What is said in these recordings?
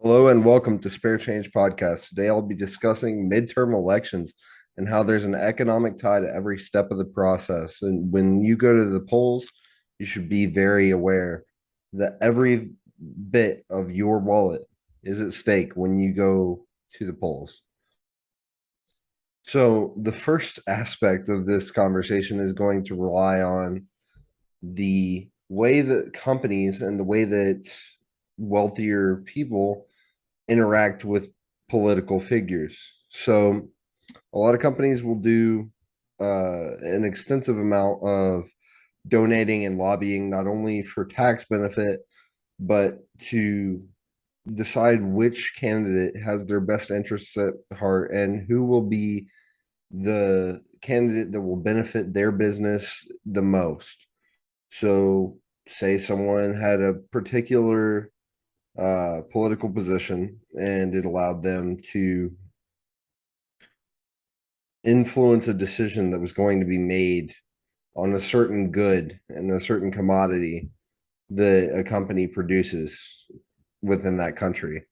Hello and welcome to Spare Change Podcast. Today I'll be discussing midterm elections and how there's an economic tie to every step of the process. And when you go to the polls, you should be very aware that every bit of your wallet is at stake when you go to the polls. So, the first aspect of this conversation is going to rely on the way that companies and the way that wealthier people interact with political figures. So a lot of companies will do an extensive amount of donating and lobbying, not only for tax benefit, but to decide which candidate has their best interests at heart and who will be the candidate that will benefit their business the most. So, say someone had a particular political position and it allowed them to influence a decision that was going to be made on a certain good and a certain commodity that a company produces within that country.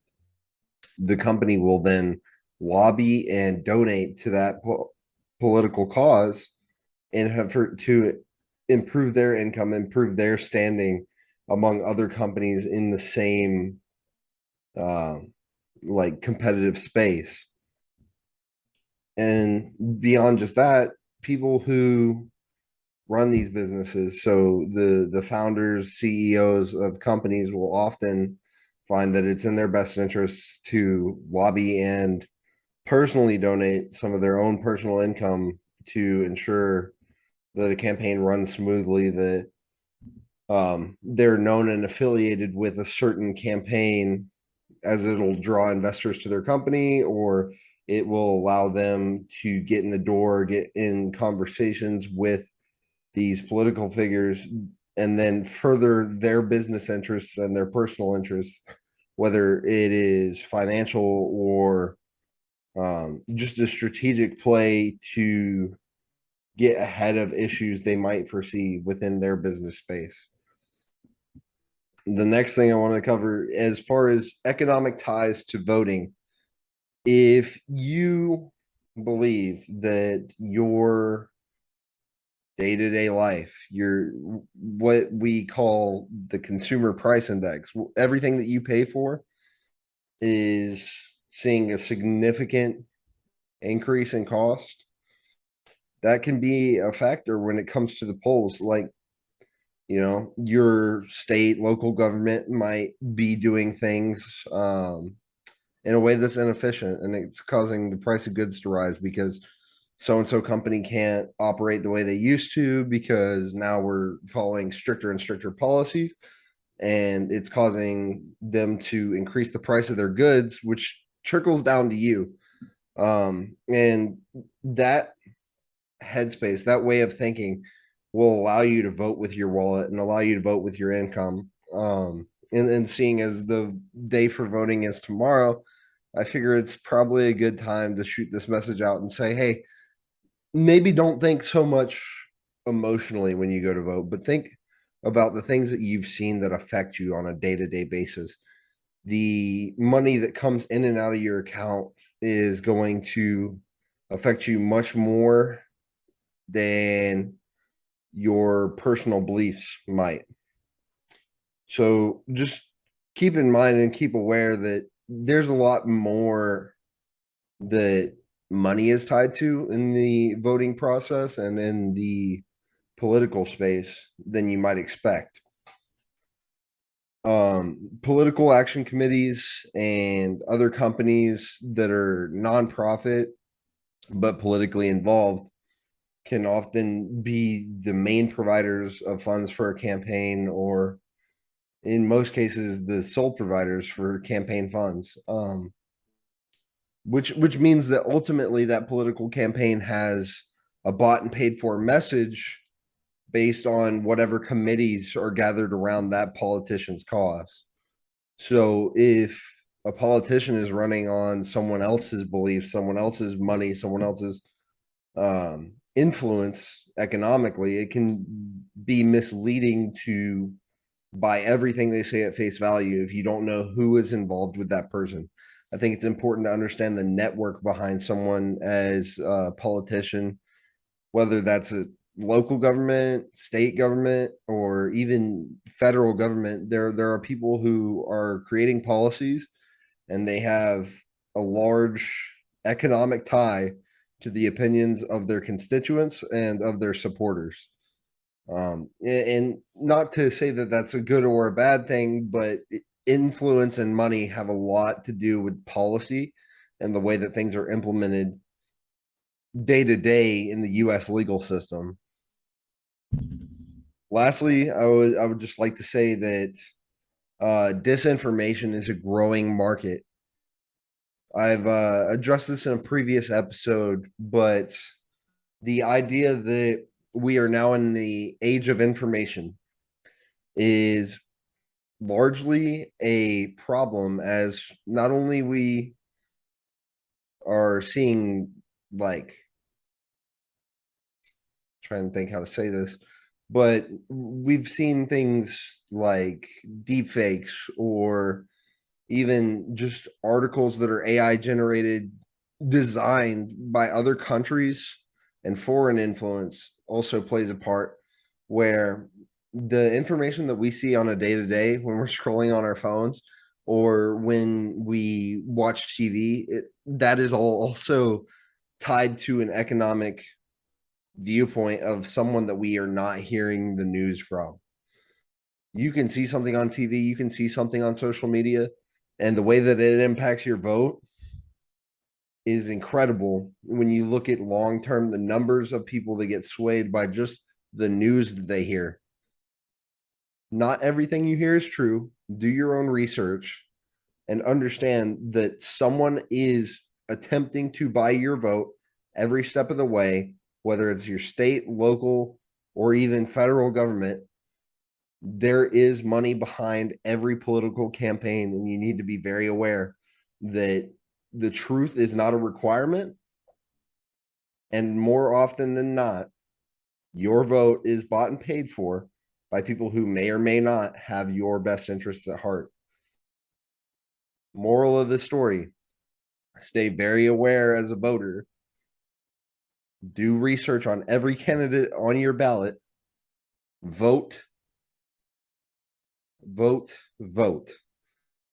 The company will then lobby and donate to that political cause and have to improve their income, improve their standing among other companies in the same uh, like competitive space. And beyond just that, people who run these businesses, so the founders, CEOs of companies will often find that it's in their best interests to lobby and personally donate some of their own personal income to ensure that a campaign runs smoothly, that they're known and affiliated with a certain campaign as it'll draw investors to their company, or it will allow them to get in the door, get in conversations with these political figures, and then further their business interests and their personal interests, whether it is financial or just a strategic play to get ahead of issues they might foresee within their business space. The next thing I want to cover, as far as economic ties to voting, if you believe that your day-to-day life, your what we call the consumer price index, everything that you pay for is seeing a significant increase in cost, that can be a factor when it comes to the polls. Like, your state, local government might be doing things in a way that's inefficient, and it's causing the price of goods to rise because so and so company can't operate the way they used to because now we're following stricter and stricter policies, and it's causing them to increase the price of their goods, which trickles down to you. And that headspace, that way of thinking, will allow you to vote with your wallet and allow you to vote with your income. And seeing as the day for voting is tomorrow, I figure it's probably a good time to shoot this message out and say, hey, maybe don't think so much emotionally when you go to vote, but think about the things that you've seen that affect you on a day-to-day basis. The money that comes in and out of your account is going to affect you much more than your personal beliefs might. So just keep in mind and keep aware that there's a lot more that money is tied to in the voting process and in the political space than you might expect. Political action committees and other companies that are nonprofit but politically involved can often be the main providers of funds for a campaign, or in most cases the sole providers for campaign funds, which means that ultimately that political campaign has a bought and paid for message based on whatever committees are gathered around that politician's cause. So if a politician is running on someone else's belief, someone else's money, someone else's influence economically, it can be misleading to buy everything they say at face value if you don't know who is involved with that person. I think it's important to understand the network behind someone as a politician, whether that's a local government, state government, or even federal government. There are people who are creating policies and they have a large economic tie to the opinions of their constituents and of their supporters. And not to say that that's a good or a bad thing, but influence and money have a lot to do with policy and the way that things are implemented day to day in the US legal system. Lastly, I would just like to say that disinformation is a growing market. I've addressed this in a previous episode, but the idea that we are now in the age of information is largely a problem, as not only we are seeing, like, trying to think how to say this, but we've seen things like deep fakes or even just articles that are AI generated, designed by other countries, and foreign influence also plays a part, where the information that we see on a day to day when we're scrolling on our phones or when we watch TV, that is all also tied to an economic viewpoint of someone that we are not hearing the news from. You can see something on TV, you can see something on social media, and the way that it impacts your vote is incredible when you look at long term the numbers of people that get swayed by just the news that they hear. Not everything you hear is true. Do your own research and understand that someone is attempting to buy your vote every step of the way, whether it's your state, local, or even federal government. There is money behind every political campaign, and you need to be very aware that the truth is not a requirement. And more often than not, your vote is bought and paid for by people who may or may not have your best interests at heart. Moral of the story: stay very aware as a voter. Do research on every candidate on your ballot. Vote, vote, vote.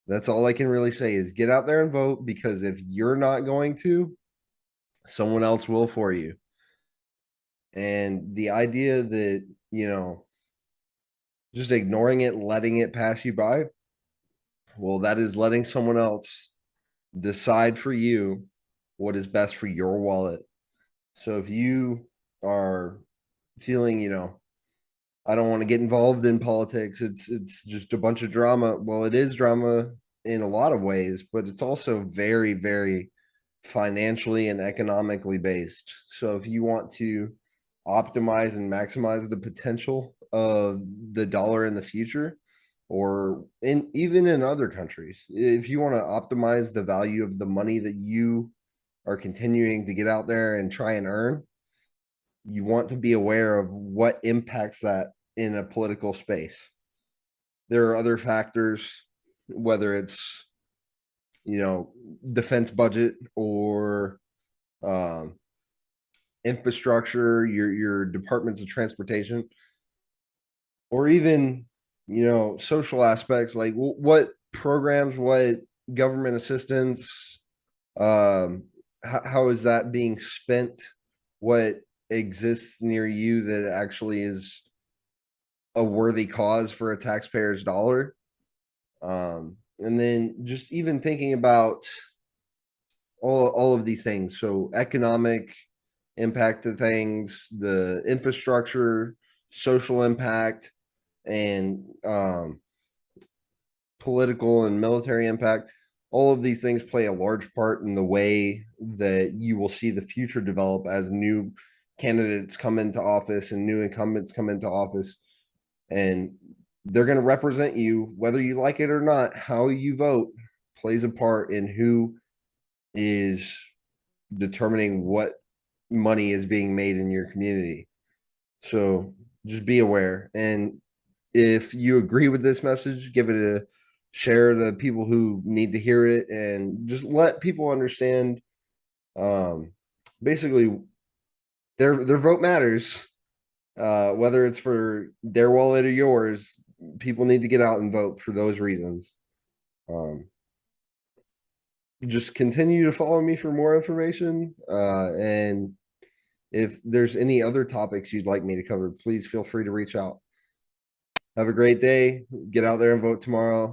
That's all I can really say is get out there and vote, because if you're not going to, someone else will for you. And the idea that, just ignoring it, letting it pass you by, well, that is letting someone else decide for you what is best for your wallet. So if you are feeling, I don't want to get involved in politics, it's just a bunch of drama. Well, it is drama in a lot of ways, but it's also very, very financially and economically based. So if you want to optimize and maximize the potential of the dollar in the future, or even in other countries, if you want to optimize the value of the money that you are continuing to get out there and try and earn, you want to be aware of what impacts that in a political space. There are other factors, whether it's, defense budget or um, infrastructure, your departments of transportation, or even, social aspects like what programs, what government assistance, how is that being spent, what exists near you that actually is a worthy cause for a taxpayer's dollar. And then just even thinking about all of these things. So economic impact of things, the infrastructure, social impact, and political and military impact. All of these things play a large part in the way that you will see the future develop as new candidates come into office and new incumbents come into office. And they're going to represent you, whether you like it or not. How you vote plays a part in who is determining what money is being made in your community. So just be aware. And if you agree with this message, give it a share to people who need to hear it, and just let people understand. Um, basically, their vote matters. Whether it's for their wallet or yours, people need to get out and vote for those reasons. Um, just continue to follow me for more information. And if there's any other topics you'd like me to cover, please feel free to reach out. Have a great day. Get out there and vote tomorrow.